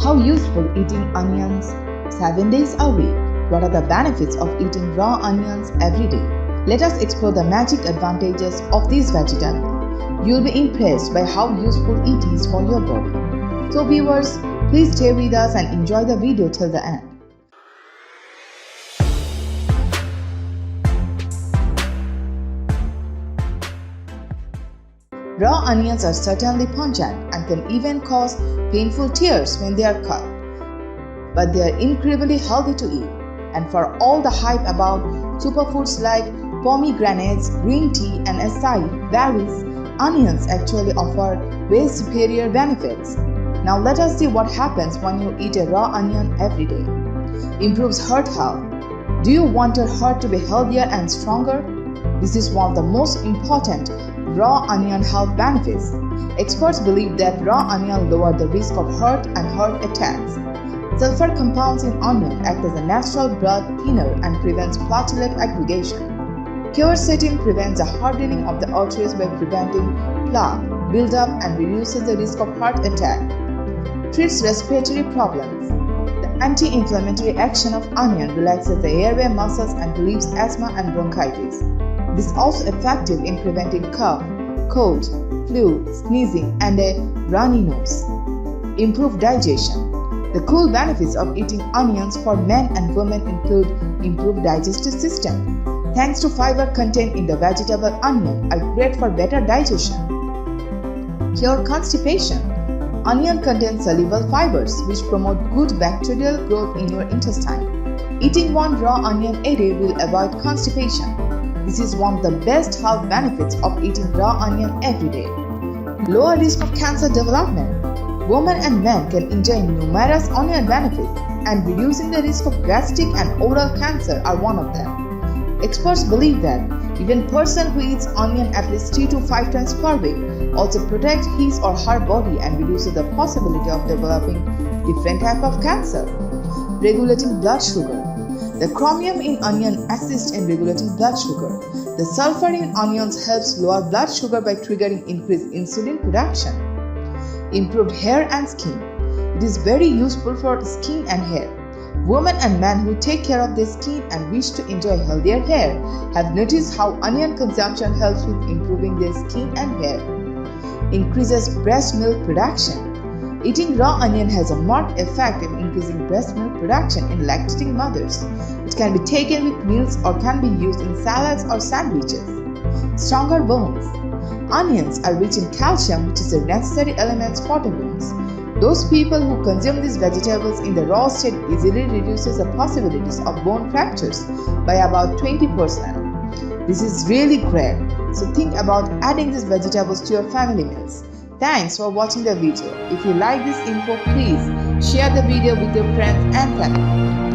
How useful eating onions 7 days a week? What are the benefits of eating raw onions every day? Let us explore the magic advantages of this vegetable. You will be impressed by how useful it is for your body. So viewers, please stay with us and enjoy the video till the end. Raw onions are certainly pungent and can even cause painful tears when they are cut. But they are incredibly healthy to eat. And for all the hype about superfoods like pomegranates, green tea and acai berries, onions actually offer way superior benefits. Now let us see what happens when you eat a raw onion every day. Improves heart health. Do you want your heart to be healthier and stronger? This is one of the most important raw onion health benefits. Experts believe that raw onion lower the risk of heart and heart attacks. Sulfur compounds in onion act as a natural blood thinner and prevents platelet aggregation. Quercetin prevents the hardening of the arteries by preventing plaque buildup and reduces the risk of heart attack. Treats respiratory problems. The anti-inflammatory action of onion relaxes the airway muscles and relieves asthma and bronchitis. This is also effective in preventing cough, cold, flu, sneezing, and a runny nose. Improve digestion. The cool benefits of eating onions for men and women include improved digestive system. Thanks to fiber content in the vegetable onion are great for better digestion. Cure constipation. Onion contains soluble fibers which promote good bacterial growth in your intestine. Eating one raw onion a day will avoid constipation. This is one of the best health benefits of eating raw onion every day. Lower risk of cancer development. Women and men can enjoy numerous onion benefits, and reducing the risk of gastric and oral cancer are one of them. Experts believe that even a person who eats onion at least 3 to 5 times per week also protects his or her body and reduces the possibility of developing different types of cancer. Regulating blood sugar. The chromium in onion assists in regulating blood sugar. The sulfur in onions helps lower blood sugar by triggering increased insulin production. Improved hair and skin. It is very useful for skin and hair. Women and men who take care of their skin and wish to enjoy healthier hair have noticed how onion consumption helps with improving their skin and hair. Increases breast milk production. Eating raw onion has a marked effect in increasing breast milk production in lactating mothers. It can be taken with meals or can be used in salads or sandwiches. Stronger bones. Onions are rich in calcium, which is a necessary element for the bones. Those people who consume these vegetables in the raw state easily reduces the possibilities of bone fractures by about 20%. This is really great, so think about adding these vegetables to your family meals. Thanks for watching the video. If you like this info, please share the video with your friends and family.